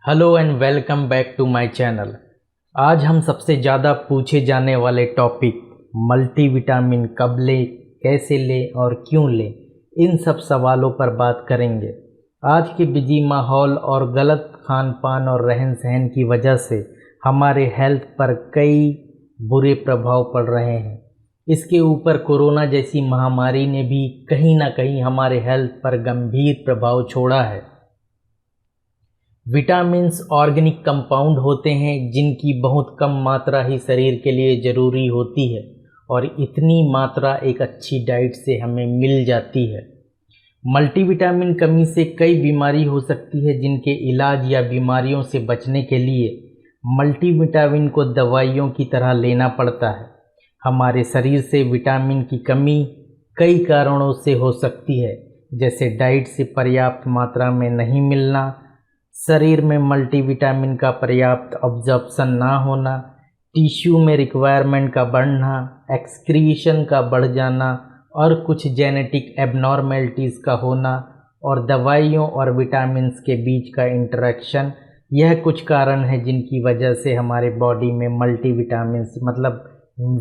Hello and welcome back to my channel. आज हम सबसे ज़्यादा पूछे जाने वाले टॉपिक मल्टीविटामिन कब लें, कैसे लें और क्यों लें, इन सब सवालों पर बात करेंगे। आज के बिजी माहौल और गलत खान पान और रहन सहन की वजह से हमारे हेल्थ पर कई बुरे प्रभाव पड़ रहे हैं। इसके ऊपर कोरोना जैसी महामारी ने भी कहीं ना कहीं हमारे हेल्थ पर गंभीर प्रभाव छोड़ा है। विटामिन्स ऑर्गेनिक कंपाउंड होते हैं जिनकी बहुत कम मात्रा ही शरीर के लिए ज़रूरी होती है और इतनी मात्रा एक अच्छी डाइट से हमें मिल जाती है। मल्टीविटामिन कमी से कई बीमारी हो सकती है जिनके इलाज या बीमारियों से बचने के लिए मल्टीविटामिन को दवाइयों की तरह लेना पड़ता है। हमारे शरीर से विटामिन की कमी कई कारणों से हो सकती है, जैसे डाइट से पर्याप्त मात्रा में नहीं मिलना, शरीर में मल्टीविटामिन का पर्याप्त अब्जॉर्प्शन ना होना, टिश्यू में रिक्वायरमेंट का बढ़ना, एक्सक्रीशन का बढ़ जाना और कुछ जेनेटिक एबनॉर्मेलिटीज़ का होना और दवाइयों और विटामिन्स के बीच का इंटरेक्शन। यह कुछ कारण है जिनकी वजह से हमारे बॉडी में मल्टीविटामिन्स मतलब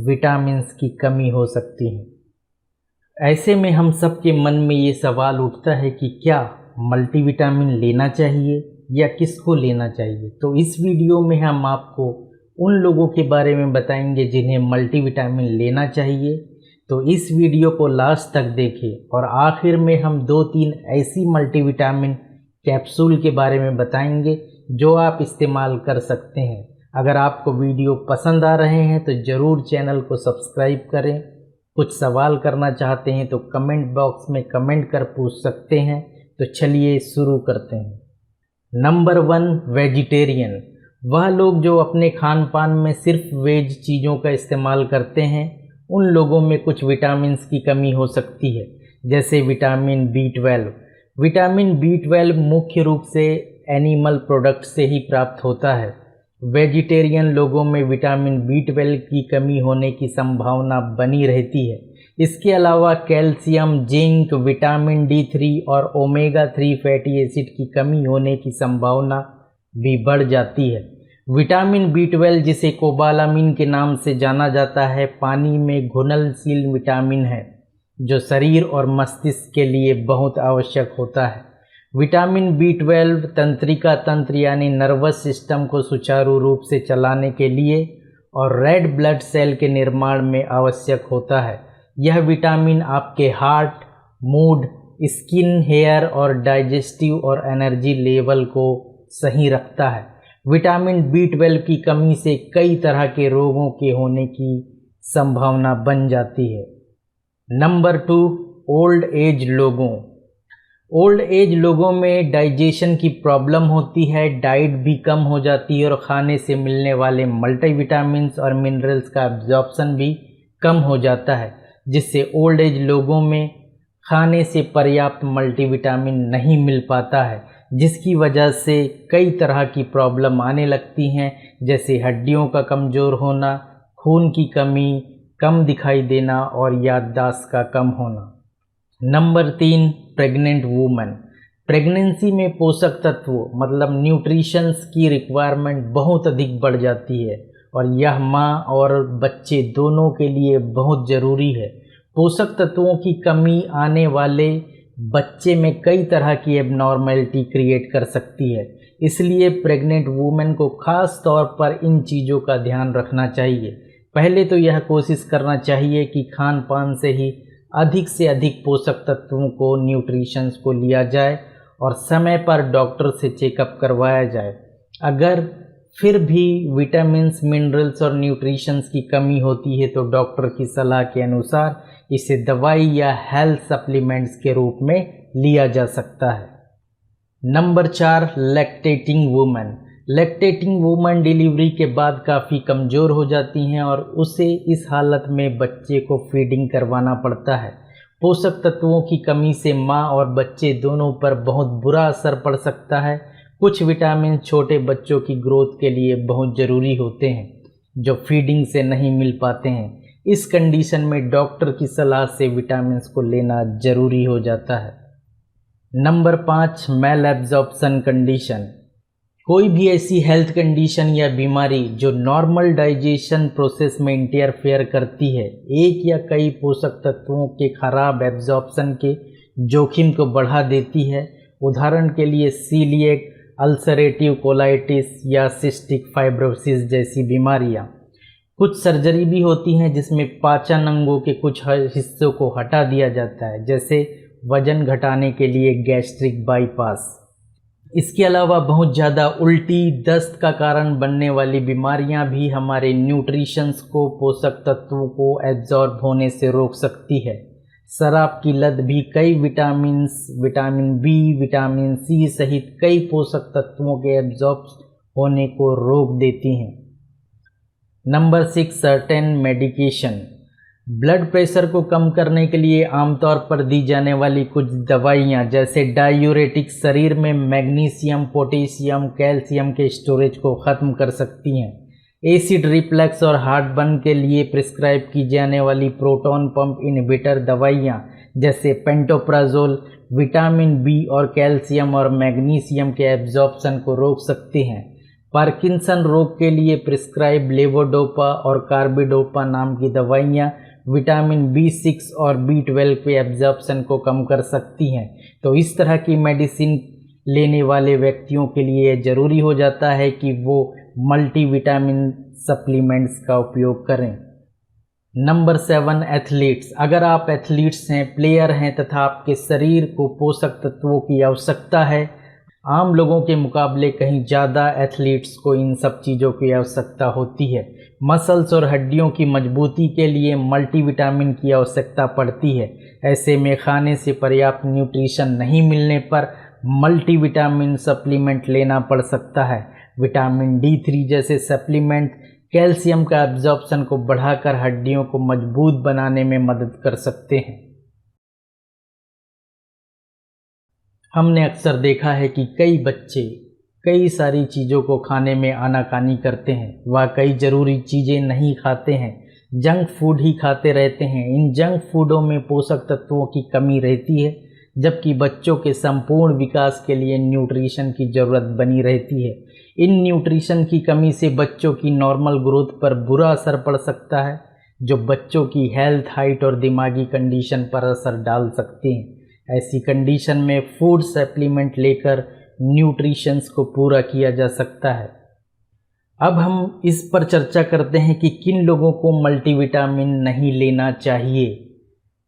विटामिन्स की कमी हो सकती है। ऐसे में हम सबके मन में ये सवाल उठता है कि क्या मल्टीविटामिन लेना चाहिए या किसको लेना चाहिए। तो इस वीडियो में हम आपको उन लोगों के बारे में बताएंगे जिन्हें मल्टीविटामिन लेना चाहिए। तो इस वीडियो को लास्ट तक देखें और आखिर में हम 2-3 ऐसी मल्टीविटामिन कैप्सूल के बारे में बताएंगे जो आप इस्तेमाल कर सकते हैं। अगर आपको वीडियो पसंद आ रहे हैं तो ज़रूर चैनल को सब्सक्राइब करें। कुछ सवाल करना चाहते हैं तो कमेंट बॉक्स में कमेंट कर पूछ सकते हैं। तो चलिए शुरू करते हैं। Number 1, vegetarian. वह लोग जो अपने खान पान में सिर्फ वेज चीज़ों का इस्तेमाल करते हैं, उन लोगों में कुछ विटामिन्स की कमी हो सकती है, जैसे विटामिन B12। विटामिन B12 मुख्य रूप से एनिमल प्रोडक्ट से ही प्राप्त होता है। वेजिटेरियन लोगों में विटामिन B12 की कमी होने की संभावना बनी रहती है। इसके अलावा कैल्शियम, जिंक, विटामिन D3 और ओमेगा 3 फैटी एसिड की कमी होने की संभावना भी बढ़ जाती है। विटामिन B12 जिसे कोबालामिन के नाम से जाना जाता है, पानी में घुलनशील विटामिन है जो शरीर और मस्तिष्क के लिए बहुत आवश्यक होता है। विटामिन B12 तंत्रिका तंत्र यानी नर्वस सिस्टम को सुचारू रूप से चलाने के लिए और रेड ब्लड सेल के निर्माण में आवश्यक होता है। यह विटामिन आपके हार्ट, मूड, स्किन, हेयर और डाइजेस्टिव और एनर्जी लेवल को सही रखता है। विटामिन B12 की कमी से कई तरह के रोगों के होने की संभावना बन जाती है। नंबर 2, ओल्ड एज लोगों। ओल्ड एज लोगों में डाइजेशन की प्रॉब्लम होती है, डाइट भी कम हो जाती है और खाने से मिलने वाले मल्टीविटामिन्स और मिनरल्स का एब्जॉर्प्शन भी कम हो जाता है, जिससे ओल्ड एज लोगों में खाने से पर्याप्त मल्टीविटामिन नहीं मिल पाता है, जिसकी वजह से कई तरह की प्रॉब्लम आने लगती हैं, जैसे हड्डियों का कमज़ोर होना, खून की कमी, कम दिखाई देना और याददाश्त का कम होना। Number 3, pregnant women. प्रेगनेंसी में पोषक तत्वों मतलब न्यूट्रिशंस की रिक्वायरमेंट बहुत अधिक बढ़ जाती है और यह माँ और बच्चे दोनों के लिए बहुत ज़रूरी है। पोषक तत्वों की कमी आने वाले बच्चे में कई तरह की एबनॉर्मेलिटी क्रिएट कर सकती है, इसलिए प्रेग्नेंट वूमेन को ख़ास तौर पर इन चीज़ों का ध्यान रखना चाहिए। पहले तो यह कोशिश करना चाहिए कि खान पान से ही अधिक से अधिक पोषक तत्वों को, न्यूट्रिशंस को लिया जाए और समय पर डॉक्टर से चेकअप करवाया जाए। अगर फिर भी विटामिन्स, मिनरल्स और न्यूट्रिशंस की कमी होती है तो डॉक्टर की सलाह के अनुसार इसे दवाई या हेल्थ सप्लीमेंट्स के रूप में लिया जा सकता है। Number 4, lactating women. Lactating women delivery के बाद काफ़ी कमज़ोर हो जाती हैं और उसे इस हालत में बच्चे को फीडिंग करवाना पड़ता है। पोषक तत्वों की कमी से माँ और बच्चे दोनों पर बहुत बुरा असर पड़ सकता है। कुछ विटामिन छोटे बच्चों की ग्रोथ के लिए बहुत ज़रूरी होते हैं जो फीडिंग से नहीं मिल पाते हैं। इस कंडीशन में डॉक्टर की सलाह से विटामिन्स को लेना ज़रूरी हो जाता है। नंबर 5, मैल एब्जॉर्प्शन कंडीशन। कोई भी ऐसी हेल्थ कंडीशन या बीमारी जो नॉर्मल डाइजेशन प्रोसेस में इंटरफेयर करती है, एक या कई पोषक तत्वों के खराब एब्जॉर्प्शन के जोखिम को बढ़ा देती है। उदाहरण के लिए सीलिएक, अल्सरेटिव कोलाइटिस या सिस्टिक फाइब्रोसिस जैसी बीमारियां। कुछ सर्जरी भी होती हैं जिसमें पाचन अंगों के कुछ हिस्सों को हटा दिया जाता है, जैसे वजन घटाने के लिए गैस्ट्रिक बाईपास। इसके अलावा बहुत ज़्यादा उल्टी, दस्त का कारण बनने वाली बीमारियां भी हमारे न्यूट्रिशंस को, पोषक तत्वों को एब्जॉर्ब होने से रोक सकती है। शराब की लत भी कई vitamins, vitamin B, vitamin C सहित कई पोषक तत्वों के एब्जॉर्ब होने को रोक देती हैं। Number 6, certain medication. Blood pressure को कम करने के लिए आमतौर पर दी जाने वाली कुछ दवाइयाँ जैसे डायूरेटिक शरीर में मैग्नीशियम, पोटेशियम, कैल्शियम के स्टोरेज को ख़त्म कर सकती हैं। एसिड रिफ्लक्स और हार्टबर्न के लिए प्रिस्क्राइब की जाने वाली प्रोटॉन पंप इनहिबिटर दवाइयाँ जैसे पेंटोप्राजोल विटामिन बी और कैल्शियम और मैग्नीशियम के एब्जॉर्प्शन को रोक सकती हैं। पार्किंसन रोग के लिए प्रिस्क्राइब लेवोडोपा और कार्बिडोपा नाम की दवाइयाँ विटामिन B6 और B12 के एब्जॉर्प्शन को कम कर सकती हैं। तो इस तरह की मेडिसिन लेने वाले व्यक्तियों के लिए ज़रूरी हो जाता है कि वो मल्टीविटामिन सप्लीमेंट्स का उपयोग करें। Number 7, athletes. अगर आप एथलीट्स हैं, प्लेयर हैं तथा आपके शरीर को पोषक तत्वों की आवश्यकता है, आम लोगों के मुकाबले कहीं ज़्यादा एथलीट्स को इन सब चीज़ों की आवश्यकता होती है। मसल्स और हड्डियों की मजबूती के लिए मल्टीविटामिन की आवश्यकता पड़ती है। ऐसे में खाने से पर्याप्त न्यूट्रिशन नहीं मिलने पर मल्टीविटामिन सप्लीमेंट लेना पड़ सकता है। विटामिन D3 जैसे सप्लीमेंट कैल्शियम का एब्जॉर्प्शन को बढ़ाकर हड्डियों को मजबूत बनाने में मदद कर सकते हैं। हमने अक्सर देखा है कि कई बच्चे कई सारी चीज़ों को खाने में आनाकानी करते हैं, वह कई ज़रूरी चीज़ें नहीं खाते हैं, जंक फूड ही खाते रहते हैं। इन जंक फूडों में पोषक तत्वों की कमी रहती है, जबकि बच्चों के संपूर्ण विकास के लिए न्यूट्रिशन की ज़रूरत बनी रहती है। इन न्यूट्रिशन की कमी से बच्चों की नॉर्मल ग्रोथ पर बुरा असर पड़ सकता है, जो बच्चों की हेल्थ, हाइट और दिमागी कंडीशन पर असर डाल सकते हैं। ऐसी कंडीशन में फूड सप्लीमेंट लेकर न्यूट्रिशंस को पूरा किया जा सकता है। अब हम इस पर चर्चा करते हैं कि किन लोगों को मल्टीविटामिन नहीं लेना चाहिए।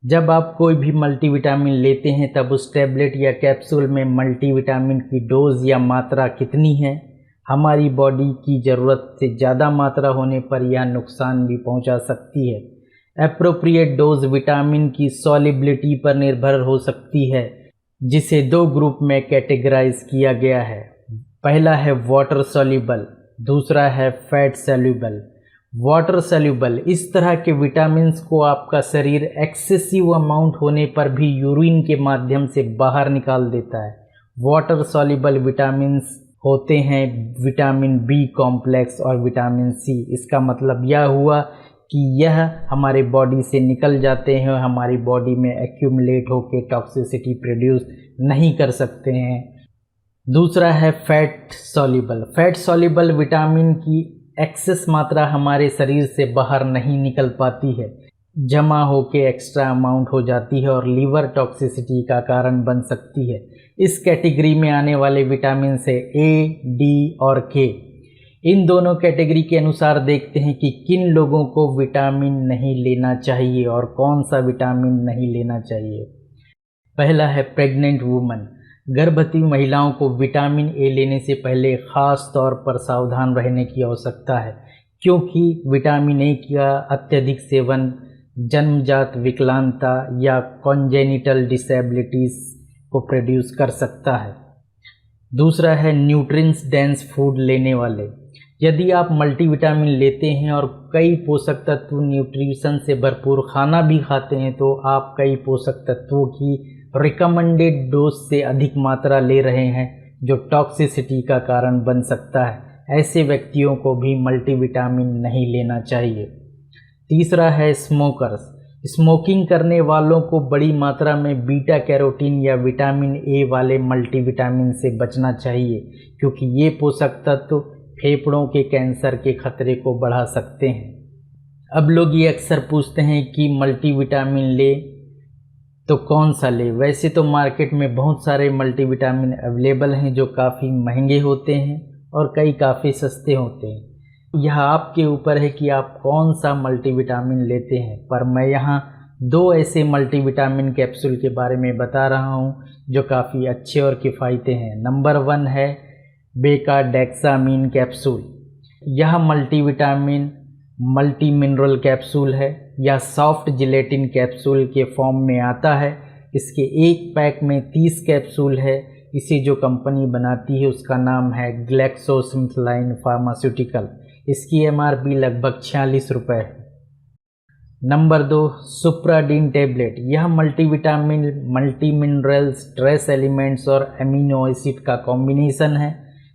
जब आप कोई भी मल्टीविटामिन लेते हैं तब उस टैबलेट या कैप्सूल में मल्टीविटामिन की डोज या मात्रा कितनी है। हमारी बॉडी की ज़रूरत से ज़्यादा मात्रा होने पर यह नुकसान भी पहुंचा सकती है। एप्रोप्रिएट डोज विटामिन की सॉल्युबिलिटी पर निर्भर हो सकती है, जिसे दो ग्रुप में कैटेगराइज किया गया है। पहला है वाटर सॉल्युबल, दूसरा है फैट सॉल्युबल। वाटर सॉल्युबल इस तरह के विटामिन्स को आपका शरीर एक्सेसिव अमाउंट होने पर भी यूरिन के माध्यम से बाहर निकाल देता है। वाटर सॉल्युबल विटामिन्स होते हैं विटामिन बी कॉम्प्लेक्स और विटामिन सी। इसका मतलब यह हुआ कि यह हमारे बॉडी से निकल जाते हैं और हमारी बॉडी में एक्यूमुलेट होकर टॉक्सिसिटी प्रोड्यूस नहीं कर सकते हैं। दूसरा है fat soluble. Fat soluble vitamin की एक्सेस मात्रा हमारे शरीर से बाहर नहीं निकल पाती है, जमा होकर एक्स्ट्रा अमाउंट हो जाती है और लीवर टॉक्सिसिटी का कारण बन सकती है। इस कैटेगरी में आने वाले विटामिन से ए, डी और के। इन दोनों कैटेगरी के अनुसार देखते हैं कि किन लोगों को विटामिन नहीं लेना चाहिए और कौन सा विटामिन नहीं लेना चाहिए। पहला है प्रेग्नेंट वुमन। गर्भवती महिलाओं को विटामिन ए लेने से पहले ख़ास तौर पर सावधान रहने की आवश्यकता है, क्योंकि विटामिन ए का अत्यधिक सेवन जन्मजात विकलांगता या कॉन्जेनिटल डिसेबिलिटीज़ को प्रोड्यूस कर सकता है। दूसरा है न्यूट्रिएंट्स डेंस फूड लेने वाले। यदि आप मल्टीविटामिन लेते हैं और कई पोषक तत्व न्यूट्रिशन से भरपूर खाना भी खाते हैं, तो आप कई पोषक तत्वों की रिकमेंडेड डोज से अधिक मात्रा ले रहे हैं, जो टॉक्सिसिटी का कारण बन सकता है। ऐसे व्यक्तियों को भी मल्टीविटामिन नहीं लेना चाहिए। तीसरा है स्मोकर्स। स्मोकिंग करने वालों को बड़ी मात्रा में बीटा कैरोटीन या विटामिन ए वाले मल्टीविटामिन से बचना चाहिए, क्योंकि ये पोषक तत्व फेफड़ों के कैंसर के खतरे को बढ़ा सकते हैं। अब लोग ये अक्सर पूछते हैं कि मल्टीविटामिन ले तो कौन सा ले। वैसे तो मार्केट में बहुत सारे मल्टीविटामिन अवेलेबल हैं जो काफ़ी महंगे होते हैं और कई काफ़ी सस्ते होते हैं। यह आपके ऊपर है कि आप कौन सा मल्टीविटामिन लेते हैं, पर मैं यहाँ 2 ऐसे मल्टीविटामिन कैप्सूल के बारे में बता रहा हूँ जो काफ़ी अच्छे और किफ़ायती हैं। नंबर 1 है बेकाडेक्सामीन कैप्सूल। यह मल्टीविटामिन मल्टी मिनरल कैप्सूल है। यह सॉफ्ट जिलेटिन कैप्सूल के फॉर्म में आता है। इसके एक पैक में 30 कैप्सूल है। इसे जो कंपनी बनाती है उसका नाम है ग्लैक्सोस्मिथक्लाइन फार्मास्यूटिकल। इसकी MRP लगभग 46 रुपये है। Number 2 Supradyn tablet. यह multivitamin, multi minerals, trace elements और अमीनो एसिड का कॉम्बिनेशन है।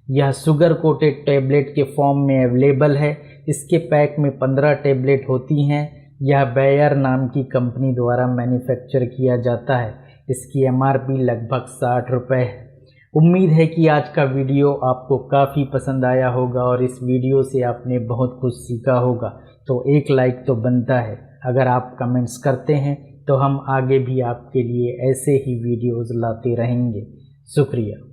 यह शुगर कोटेड टेबलेट के फॉर्म में अवेलेबल है। इसके पैक में 15 टेबलेट होती हैं। यह बेयर नाम की कंपनी द्वारा मैन्युफैक्चर किया जाता है। इसकी MRP लगभग 60 रुपये है। उम्मीद है कि आज का वीडियो आपको काफ़ी पसंद आया होगा और इस वीडियो से आपने बहुत कुछ सीखा होगा। तो एक लाइक तो बनता है। अगर आप कमेंट्स करते हैं तो हम आगे भी आपके लिए ऐसे ही वीडियोज़ लाते रहेंगे। शुक्रिया।